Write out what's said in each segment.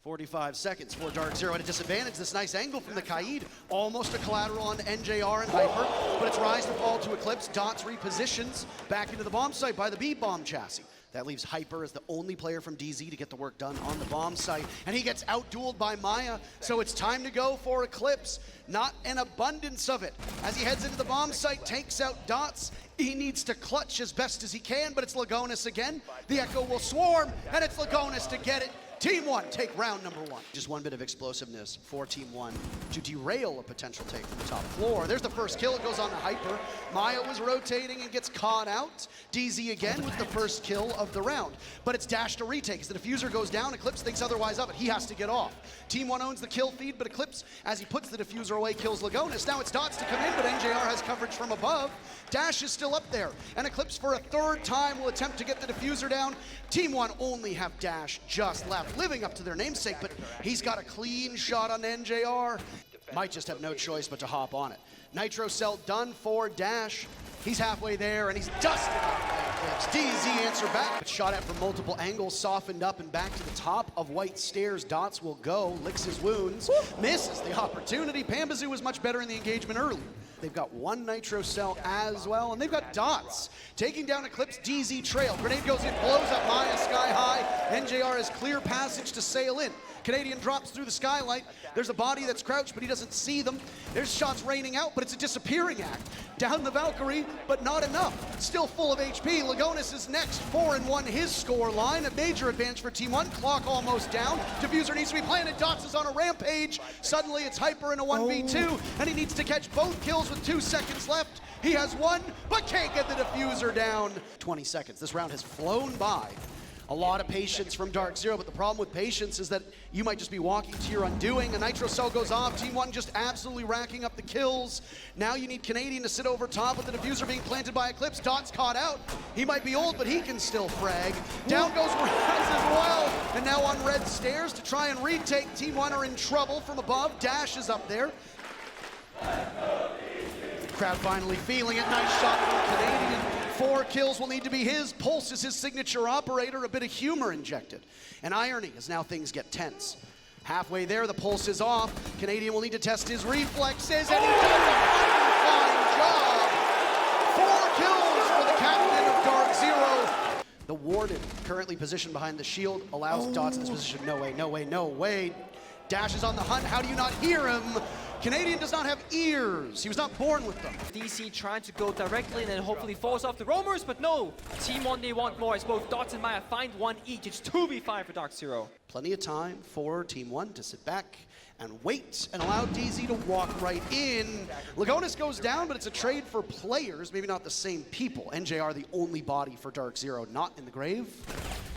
45 seconds for DarkZero at a disadvantage. This nice angle from the Kaid. Almost a collateral on NJR and Hyper, but it's rise to fall to Eclipse. Dots repositions back into the bomb site by the B-bomb chassis. That leaves Hyper as the only player from DZ to get the work done on the bomb site. And he gets out-dueled by Maya, so it's time to go for Eclipse. Not an abundance of it. As he heads into the bomb site, takes out Dots. He needs to clutch as best as he can, but it's Lagonis again. The Echo will swarm, and it's Lagonis to get it. Team One take round number one. Just one bit of explosiveness for Team One to derail a potential take from the top floor. There's the first kill, it goes on to Hyper. Maya was rotating and gets caught out. DZ again with the first kill of the round. But it's dash to retake. As the diffuser goes down, Eclipse thinks otherwise of it. He has to get off. Team One owns the kill feed, but Eclipse, as he puts the diffuser away, kills Lagonis. Now it's Dots to come in, but NJR has coverage from above. Dash is still up there, and Eclipse for a third time will attempt to get the diffuser down. Team One only have Dash just left, living up to their namesake, but he's got a clean shot on NJR. Might just have no choice but to hop on it. Nitro Cell done for Dash. He's halfway there, and he's dusted out by Eclipse. DZ answer back. But shot at from multiple angles, softened up and back to the top of white stairs. Dots will go, licks his wounds, misses the opportunity. Pambazoo was much better in the engagement early. They've got one Nitro Cell as well, and they've got Dots taking down Eclipse. DZ trail. Grenade goes in, blows up Maya sky high. NJR has clear passage to sail in. Canadian drops through the skylight. There's a body that's crouched, but he doesn't see them. There's shots raining out, but it's a disappearing act. Down the Valkyrie, but not enough. Still full of HP. Lagonis is next, 4-1 his score line. A major advantage for Team One. Clock almost down. Diffuser needs to be planted. Dots is on a rampage. Suddenly it's Hyper in a 1v2, and he needs to catch both kills with 2 seconds left. He has one, but can't get the diffuser down. 20 seconds. This round has flown by. A lot of patience from DarkZero, but the problem with patience is that you might just be walking to your undoing. A Nitro Cell goes off. Team One just absolutely racking up the kills. Now you need Canadian to sit over top with the diffuser being planted by Eclipse. Dots caught out. He might be old, but he can still frag. Down goes Raz as well. And now on red stairs to try and retake. Team One are in trouble from above. Dash is up there. Crowd finally feeling it. Nice shot from Canadian. 4 kills will need to be his. Pulse is his signature operator. A bit of humor injected. And irony as now things get tense. Halfway there, the pulse is off. Canadian will need to test his reflexes, and he does a fine job. 4 kills for the captain of DarkZero. The Warden, currently positioned behind the shield, allows Dots in this position. No way, no way, no way. Dash is on the hunt. How do you not hear him? Canadian does not have ears. He was not born with them. DC trying to go directly and then hopefully force off the roamers, but no. Team One, they want more. As both Dots and Maya find one each. It's 2v5 for DarkZero. Plenty of time for Team One to sit back and wait and allow DZ to walk right in. Lagonis goes down, but it's a trade for players, maybe not the same people. NJR, the only body for DarkZero, not in the grave.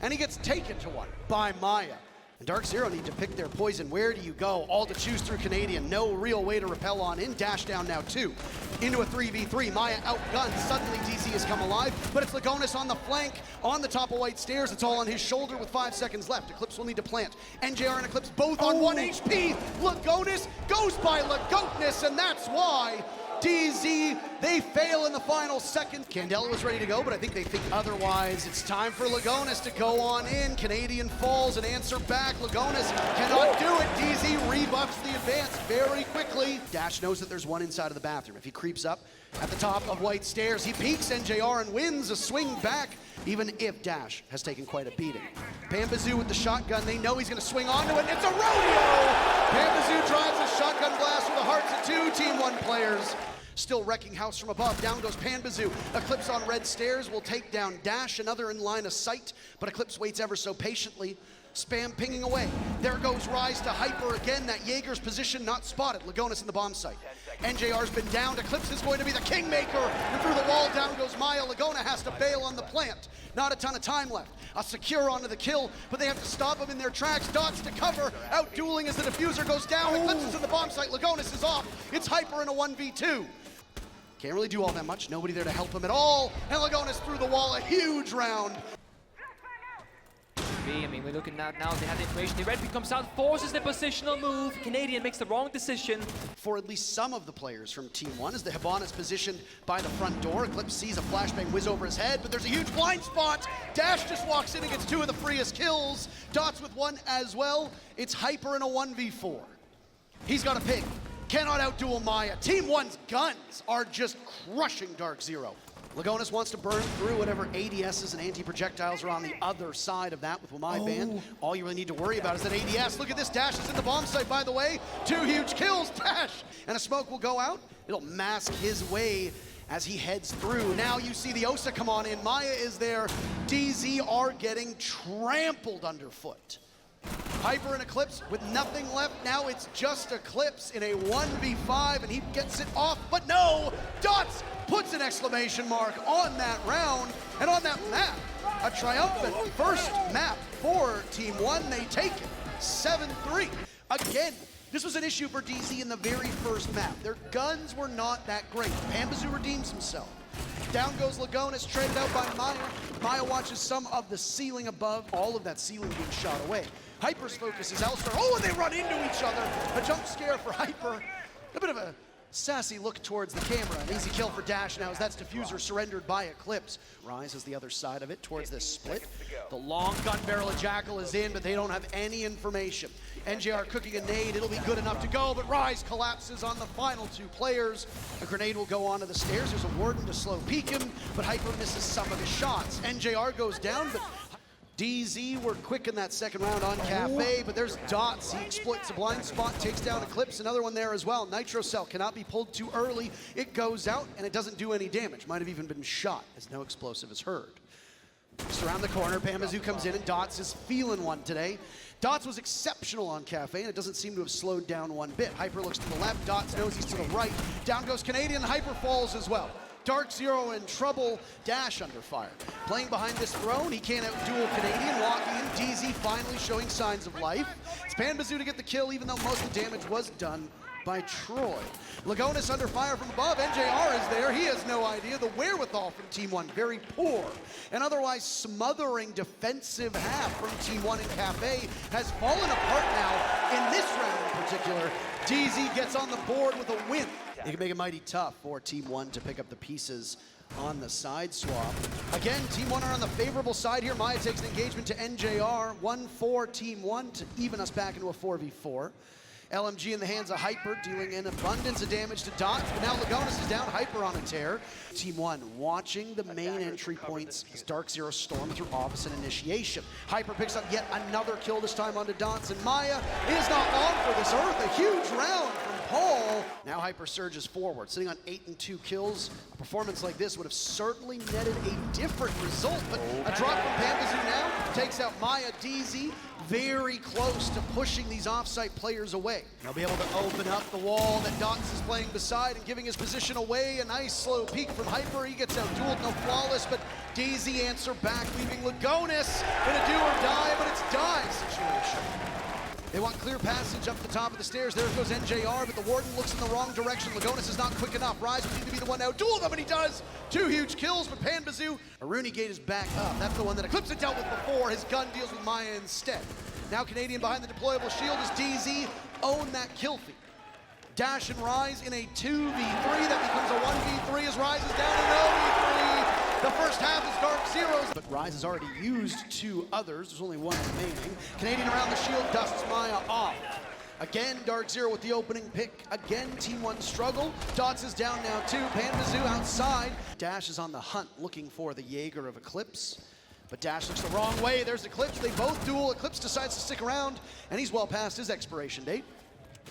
And he gets taken to one by Maya. And DarkZero need to pick their poison. Where do you go? All to choose through Canadian. No real way to repel on in. Dash down now 2. Into a 3v3. Maya outgunned. Suddenly DC has come alive, but it's Lagonis on the flank, on the top of white stairs. It's all on his shoulder with 5 seconds left. Eclipse will need to plant. NJR and Eclipse both on 1 HP. Lagonis goes by Lagonis, and that's why DZ, they fail in the final second. Candela was ready to go, but I think they think otherwise. It's time for Lagonis to go on in. Canadian falls and answer back. Lagonis cannot do it. DZ rebuffs the advance very quickly. Dash knows that there's one inside of the bathroom. If he creeps up at the top of white stairs, he peeks NJR and wins a swing back, even if Dash has taken quite a beating. Pambazoo with the shotgun. They know he's going to swing onto it. It's a rodeo! Pambazoo drives a shotgun blast with the hearts of 2 Team One players. Still wrecking house from above. Down goes Pambazoo. Eclipse on red stairs will take down Dash, another in line of sight, but Eclipse waits ever so patiently. Spam pinging away. There goes Rise to Hyper again. That Jaeger's position not spotted. Lagonis in the bomb site. NJR's been downed. Eclipse is going to be the kingmaker. And through the wall down goes Maya. Lagona has to bail on the plant. Not a ton of time left. A secure onto the kill, but they have to stop him in their tracks. Dots to cover. Out dueling as the diffuser goes down. Eclipse is in the bomb site. Lagonis is off. It's Hyper in a 1v2. Can't really do all that much. Nobody there to help him at all. And Lagonis through the wall. A huge round. be. I mean, we're looking at now, they have the information. The Red Beam comes out, forces the positional move. Canadian makes the wrong decision. For at least some of the players from Team One, as the Hibana is positioned by the front door. Eclipse sees a flashbang whiz over his head, but there's a huge blind spot. Dash just walks in and gets 2 of the freest kills. Dots with 1 as well. It's Hyper in a 1v4. He's got a ping. Cannot outduel Maya. Team One's guns are just crushing DarkZero. Lagonis wants to burn through whatever ADSs and anti-projectiles are on the other side of that with Wamai Ban. All you really need to worry about is that ADS. Look at this, Dash is in the bomb site, by the way. 2 huge kills, Dash! And a smoke will go out. It'll mask his way as he heads through. Now you see the Osa come on in. Maya is there. DZ are getting trampled underfoot. Hyper and Eclipse with nothing left. Now it's just Eclipse in a 1v5, and he gets it off, but no! Dots puts an exclamation mark on that round, and on that map, a triumphant first map for Team One. They take it 7-3. Again, this was an issue for DZ in the very first map. Their guns were not that great. Pambazoo redeems himself. Down goes Lagonis, traded out by Maya. Maya watches some of the ceiling above, all of that ceiling being shot away. Hyper's focus is elsewhere. Oh, and they run into each other. A jump scare for Hyper. A bit of a sassy look towards the camera. An easy kill for Dash now as that's Diffuser surrendered by Eclipse. Rise is the other side of it towards this split. The long gun barrel of Jackal is in, but they don't have any information. NJR cooking a nade, it'll be good enough to go, but Rise collapses on the final 2 players. A grenade will go onto the stairs. There's a Warden to slow peek him, but Hyper misses some of his shots. NJR goes down, but DZ were quick in that second round on Cafe, but there's Dots. He exploits a blind spot, takes down Eclipse, another one there as well. Nitro Cell cannot be pulled too early. It goes out, and it doesn't do any damage. Might have even been shot, as no explosive is heard. Just around the corner, Pambazoo comes in, and Dots is feeling one today. Dots was exceptional on Cafe, and it doesn't seem to have slowed down one bit. Hyper looks to the left, Dots knows he's to the right. Down goes Canadian, Hyper falls as well. DarkZero in trouble, Dash under fire. Playing behind this throne, he can't outduel Canadian, walking in, DZ finally showing signs of life. It's Pambazoo to get the kill, even though most of the damage was done by Troy. Lagonis under fire from above, NJR is there, he has no idea. The wherewithal from Team One, very poor. An otherwise smothering defensive half from Team One in Cafe has fallen apart now in this round in particular. DZ gets on the board with a win. It can make it mighty tough for Team One to pick up the pieces on the side swap. Again, Team One are on the favorable side here. Maya takes an engagement to NJR. 1-4 Team One to even us back into a 4v4. LMG in the hands of Hyper, dealing an abundance of damage to Dots, but now Lagonis is down, Hyper on a tear. Team One watching the main entry points as DarkZero storm through opposite initiation. Hyper picks up yet another kill, this time onto Dots, and Maya is not long for this Earth. A huge round from Paul. Now Hyper surges forward, sitting on 8 and 2 kills. A performance like this would have certainly netted a different result, but a drop from Pambazoo now takes out Maya. DZ very close to pushing these offsite players away. They'll be able to open up the wall that Dots is playing beside and giving his position away. A nice slow peek from Hyper. He gets outdueled, no flawless, but DZ answer back, leaving Lagonis in a do or die, but it's die situation. They want clear passage up the top of the stairs. There goes NJR, but the Warden looks in the wrong direction. Lagonis is not quick enough. Rise would need to be the one to outduel them, and he does. 2 huge kills, but Pambazoo. Aruni Gate is back up. That's the one that Eclipse had dealt with before. His gun deals with Maya instead. Now Canadian behind the deployable shield as DZ own that kill feed. Dash and Rise in a 2v3. That becomes a 1v3 as Rise is down an 0v3. The first half is DarkZero's, but Rise has already used 2 others. There's only 1 remaining. Canadian around the shield, dusts Maya off. Again, DarkZero with the opening pick. Again, Team One struggle. Dots is down now too. Pambazoo outside. Dash is on the hunt, looking for the Jaeger of Eclipse. But Dash looks the wrong way. There's Eclipse. They both duel. Eclipse decides to stick around, and he's well past his expiration date.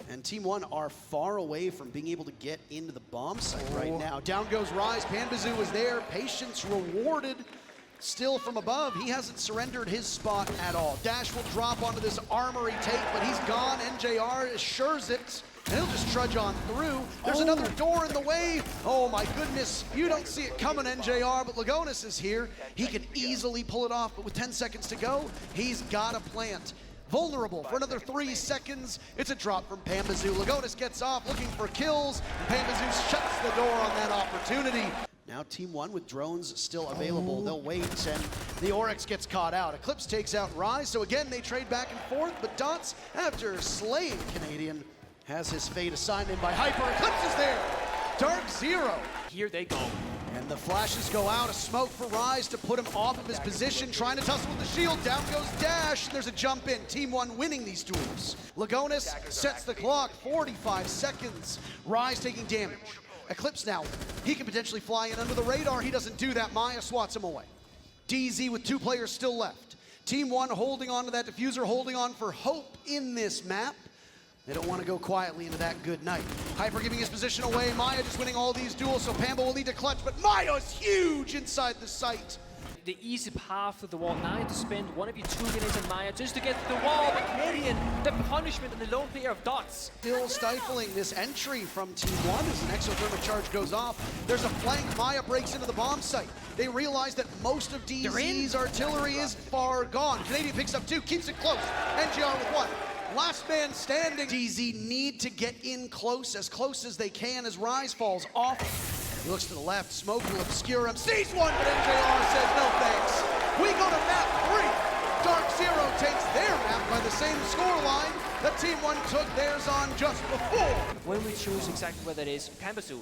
And Team One are far away from being able to get into the bomb site right now. Down goes Rise. Pambazoo is there. Patience rewarded. Still from above. He hasn't surrendered his spot at all. Dash will drop onto this armory tape, but he's gone. NJR assures it. And he'll just trudge on through. There's another door in the way. Oh my goodness. You don't see it coming, NJR, but Lagonis is here. He can easily pull it off, but with 10 seconds to go, he's got a plant. Vulnerable for another 3 seconds. It's a drop from Pambazoo. Lagonis gets off looking for kills. Pambazoo shuts the door on that opportunity. Now Team One with drones still available. They'll wait, and the Oryx gets caught out. Eclipse takes out Rise, so again they trade back and forth, but Dots, after slaying Canadian, has his fate assigned him by Hyper. Eclipse is there! DarkZero! Here they go. And the flashes go out, a smoke for Rise to put him off of his position, trying to tussle with the shield. Down goes Dash, and there's a jump in. Team One winning these duels. Lagonis sets the clock, 45 seconds. Rise taking damage. Eclipse now, he can potentially fly in under the radar. He doesn't do that. Maya swats him away. DZ with 2 players still left. Team One holding on to that diffuser, holding on for hope in this map. They don't want to go quietly into that good night. Hyper giving his position away. Maya just winning all these duels, so Pamba will need to clutch, but Maya's huge inside the site. The easy path to the wall. Now you have to spend one of your 2 grenades on Maya just to get to the wall, but Canadian, the punishment and the lone player of Dots. Still stifling this entry from Team One as an exothermic charge goes off. There's a flank. Maya breaks into the bomb site. They realize that most of DZ's artillery is far gone. Canadian picks up 2, keeps it close. NGR with 1. Last man standing. DZ need to get in close as they can as Rise falls off. He looks to the left, smoke will obscure him. Sees one, but NJR says no thanks. We go to map 3. DarkZero takes their map by the same scoreline that Team One took theirs on just before. When we choose exactly where that is, Pambasu.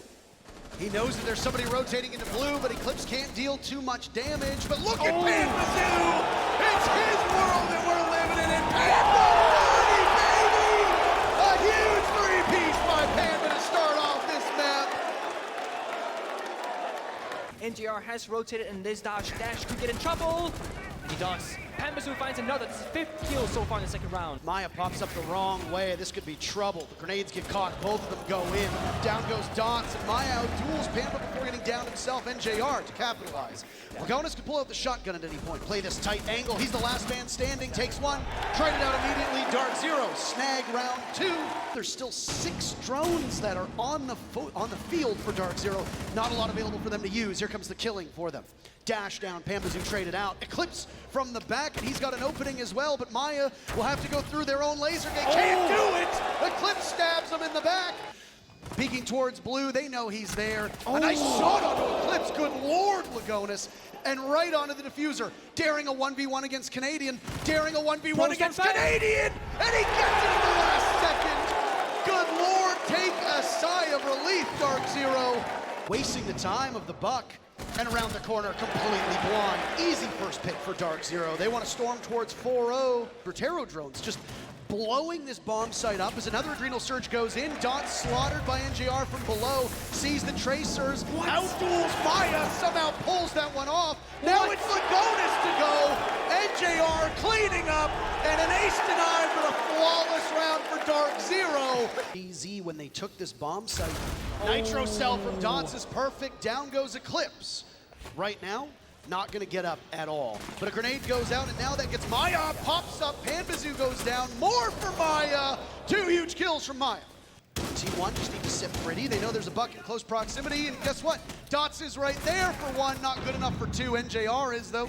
He knows that there's somebody rotating into blue, but Eclipse can't deal too much damage. But look at Pambasu! It's his world that we're living in, and Pamba! A huge 3-piece by Panda to start off this map. NGR has rotated, and this Dash could get in trouble. And he does. Pambasu finds another. This is 5th kill so far in the 2nd round. Maya pops up the wrong way. This could be trouble. The grenades get caught. Both of them go in. Down goes Dots, and Maya outduels Panda before getting down himself. NJR to capitalize. Lagonis can pull out the shotgun at any point. Play this tight angle. He's the last man standing. Takes 1. Tried it out immediately. DarkZero snag round 2. There's still 6 drones that are on the field for DarkZero. Not a lot available for them to use. Here comes the killing for them. Dash down, Pambasu traded out. Eclipse from the back, and he's got an opening as well, but Maya will have to go through their own laser gate. Can't do it! Eclipse stabs him in the back. Peeking towards blue, they know he's there. A nice shot onto Eclipse, good lord, Lagonis. And right onto the diffuser, daring a 1v1 against Canadian, daring a 1v1 against Canadian, and he gets it in the last second. Good lord, take a sigh of relief, DarkZero. Wasting the time of the buck. And around the corner, completely blind. Easy first pick for DarkZero. They want to storm towards 4-0. Brutero drones just blowing this bomb site up as another Adrenal Surge goes in. Dots slaughtered by NJR from below. Sees the tracers. Outduels Maya. Somehow pulls that one off. Now it's Lagonis to go. NJR cleaning up. And an ace denied for a flawless round for DarkZero. DZ when they took this bomb site. Nitro cell from Dots is perfect. Down goes Eclipse. Right now, not gonna get up at all. But a grenade goes out, and now that gets Maya, pops up, Pambasu goes down, more for Maya! 2 huge kills from Maya. Team One just need to sit pretty. They know there's a buck in close proximity, and guess what? Dots is right there for 1, not good enough for 2. NJR is, though.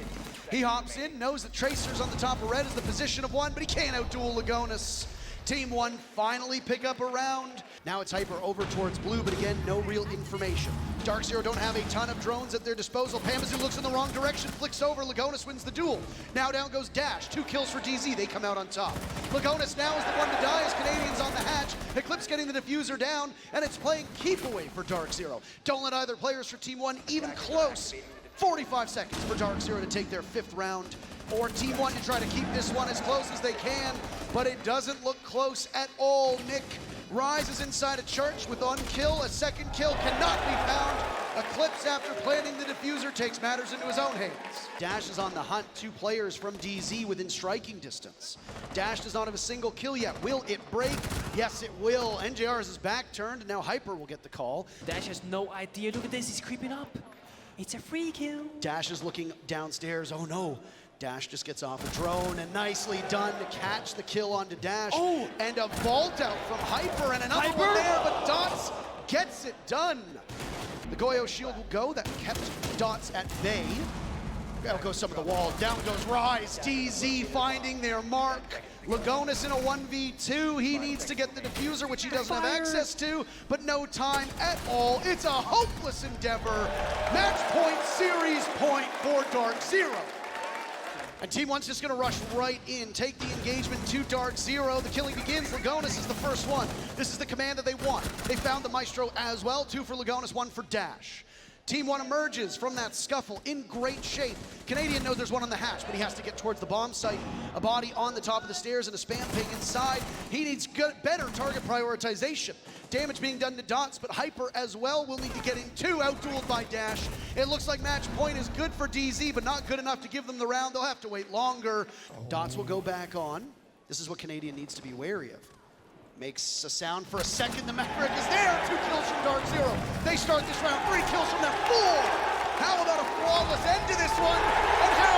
He hops in, knows that Tracer's on the top of red is the position of 1, but he can't outduel Lagonis. Team One finally pick up a round. Now it's Hyper over towards blue, but again, no real information. DarkZero don't have a ton of drones at their disposal. Pambasu looks in the wrong direction, flicks over, Lagonis wins the duel. Now down goes Dash, 2 kills for DZ, they come out on top. Lagonis now is the one to die as Canadians on the hatch. Eclipse getting the diffuser down, and it's playing keep away for DarkZero. Don't let either players for Team One even close. 45 seconds for DarkZero to take their 5th round. Or Team One to try to keep this one as close as they can, but it doesn't look close at all. Nick Rise is inside a church with 1 kill. A 2nd kill cannot be found. Eclipse, after planting the diffuser, takes matters into his own hands. Dash is on the hunt. 2 players from DZ within striking distance. Dash does not have a single kill yet. Will it break? Yes, it will. NJR has his back turned, and now Hyper will get the call. Dash has no idea. Look at this, he's creeping up. It's a free kill. Dash is looking downstairs. Oh no. Dash just gets off a drone, and nicely done to catch the kill onto Dash. Oh! And a vault out from Hyper, and another one there, but Dots gets it done. The Goyo shield will go. That kept Dots at bay. Out goes some of the wall, down goes Rise. DZ finding their mark. Lagonis in a 1v2. He needs to get the diffuser, which he doesn't have access to, but no time at all. It's a hopeless endeavor. Match point, series point for DarkZero. And Team One's just gonna rush right in, take the engagement to DarkZero. The killing begins. Lagonis is the first one. This is the command that they want. They found the Maestro as well. 2 for Lagonis, 1 for Dash. Team One emerges from that scuffle in great shape. Canadian knows there's one on the hatch, but he has to get towards the bomb site. A body on the top of the stairs and a spam ping inside. He needs better target prioritization. Damage being done to Dots, but Hyper as well will need to get in too, out-dueled by Dash. It looks like match point is good for DZ, but not good enough to give them the round. They'll have to wait longer. Dots will go back on. This is what Canadian needs to be wary of. Makes a sound for a second. The Maverick is there. 2 kills from DarkZero. They start this round. 3 kills from them. 4. How about a flawless end to this one? And how